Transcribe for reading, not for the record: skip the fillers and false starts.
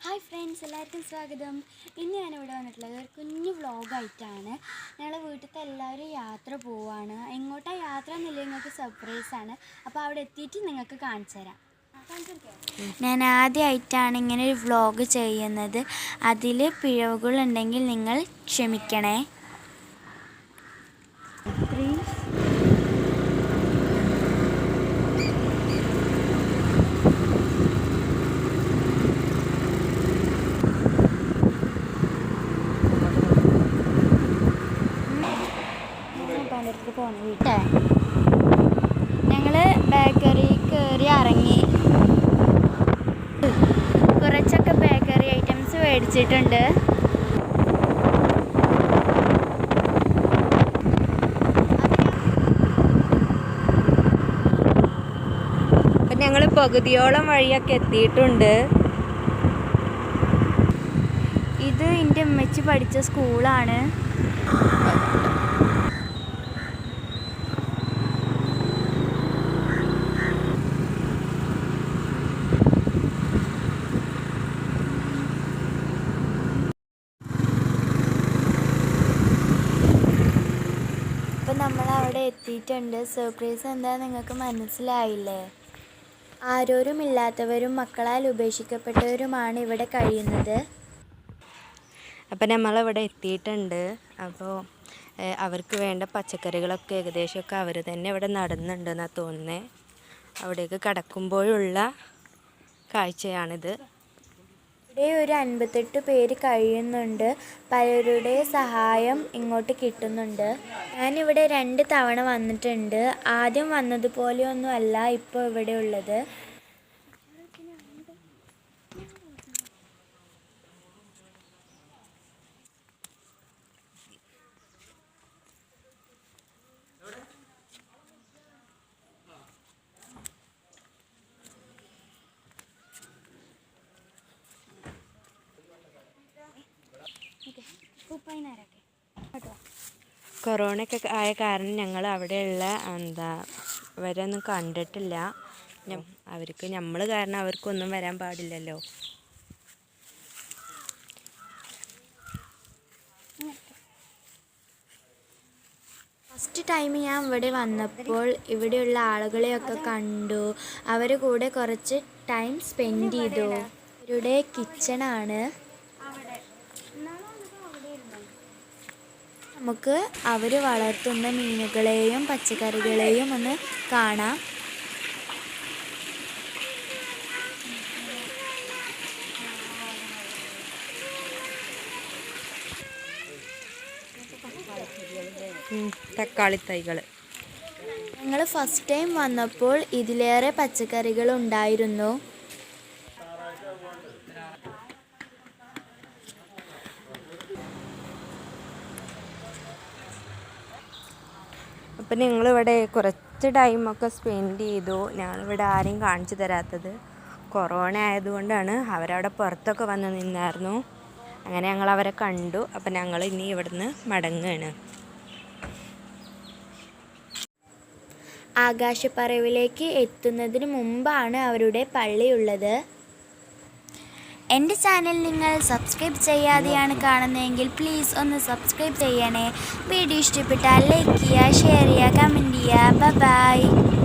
Hi friends, എല്ലാവർക്കും സ്വാഗതം. ഇന്ന് ഞാനിവിടെ വന്നിട്ടുള്ളത് ഒരു കുഞ്ഞു വ്ളോഗായിട്ടാണ്. ഞങ്ങൾ വീട്ടിലത്തെ എല്ലാവരും യാത്ര പോവുകയാണ്. എങ്ങോട്ടാണ് യാത്ര എന്നില്ല, നിങ്ങൾക്ക് സർപ്രൈസാണ്. അപ്പോൾ അവിടെ എത്തിയിട്ട് നിങ്ങൾക്ക് കാണിച്ചു തരാം. ഞാൻ ആദ്യമായിട്ടാണ് ഇങ്ങനെ ഒരു വ്ളോഗ് ചെയ്യുന്നത്. അതിൽ പിഴവുകളുണ്ടെങ്കിൽ നിങ്ങൾ ക്ഷമിക്കണേ. ഞങ്ങൾ ബേക്കറി കയറി ഇറങ്ങി. കുറച്ചൊക്കെ ബേക്കറി ഐറ്റംസ് മേടിച്ചിട്ടുണ്ട്. ഞങ്ങൾ പകുതിയോളം വഴിയൊക്കെ എത്തിയിട്ടുണ്ട്. ഇത് എൻ്റെ ഉമ്മച്ചി പഠിച്ച സ്കൂളാണ്. അപ്പം നമ്മളവിടെ എത്തിയിട്ടുണ്ട്. സർപ്രൈസ് എന്താണെന്ന് നിങ്ങൾക്ക് മനസ്സിലായില്ലേ? ആരോരുമില്ലാത്തവരും മക്കളാൽ ഉപേക്ഷിക്കപ്പെട്ടവരുമാണ് ഇവിടെ കഴിയുന്നത്. അപ്പം നമ്മളിവിടെ എത്തിയിട്ടുണ്ട്. അപ്പോൾ അവർക്ക് വേണ്ട പച്ചക്കറികളൊക്കെ ഏകദേശമൊക്കെ അവർ തന്നെ ഇവിടെ നടുന്നുണ്ടെന്നാണ് തോന്നുന്നത്. അവിടേക്ക് കടക്കുമ്പോഴുള്ള കാഴ്ചയാണിത്. ഇവിടെ ഒരു 58 പേര് കഴിയുന്നുണ്ട്. പലരുടെ സഹായം ഇങ്ങോട്ട് കിട്ടുന്നുണ്ട്. ഞാനിവിടെ 2 തവണ വന്നിട്ടുണ്ട്. ആദ്യം വന്നതുപോലെയൊന്നും അല്ല ഇപ്പോൾ ഇവിടെ ഉള്ളത്. കൊറോണയൊക്കെ ആയ കാരണം ഞങ്ങൾ അവിടെയുള്ള അവരൊന്നും കണ്ടിട്ടില്ല. അവർക്ക് നമ്മൾ കാരണം അവർക്കൊന്നും വരാൻ പാടില്ലല്ലോ. ഫസ്റ്റ് ടൈം ഞാൻ ഇവിടെ വന്നപ്പോൾ ഇവിടെയുള്ള ആളുകളെയൊക്കെ കണ്ടു. അവരുടെ കൂടെ കുറച്ച് ടൈം സ്പെൻഡ് ചെയ്തു. ഇവരുടെ കിച്ചണാണ്. നമുക്ക് അവർ വളർത്തുന്ന മീനുകളെയും പച്ചക്കറികളെയും ഒന്ന് കാണാം. തക്കാളി തൈകൾ. ഞങ്ങൾ ഫസ്റ്റ് ടൈം വന്നപ്പോൾ ഇതിലേറെ പച്ചക്കറികൾ ഉണ്ടായിരുന്നു. അപ്പം ഞങ്ങളിവിടെ കുറച്ച് ടൈമൊക്കെ സ്പെൻഡ് ചെയ്തു. ഞങ്ങളിവിടെ ആരെയും കാണിച്ചു തരാത്തത് കൊറോണ ആയതുകൊണ്ടാണ്. അവരവിടെ പുറത്തൊക്കെ വന്ന് നിന്നായിരുന്നു. അങ്ങനെ ഞങ്ങൾ അവരെ കണ്ടു. അപ്പം ഞങ്ങൾ ഇനി ഇവിടുന്ന് മടങ്ങുകയാണ്. ആകാശപ്പറവിലേക്ക് എത്തുന്നതിന് മുമ്പാണ് അവരുടെ പള്ളിയുള്ളത്. എൻ്റെ ചാനൽ നിങ്ങൾ സബ്സ്ക്രൈബ് ചെയ്യാതെയാണ് കാണുന്നതെങ്കിൽ പ്ലീസ് ഒന്ന് സബ്സ്ക്രൈബ് ചെയ്യണേ. വീഡിയോ ഇഷ്ടപ്പെട്ടാൽ ലൈക്ക് ചെയ്യുക, ഷെയർ ചെയ്യുക, കമൻറ്റ് ചെയ്യുക. ബൈ.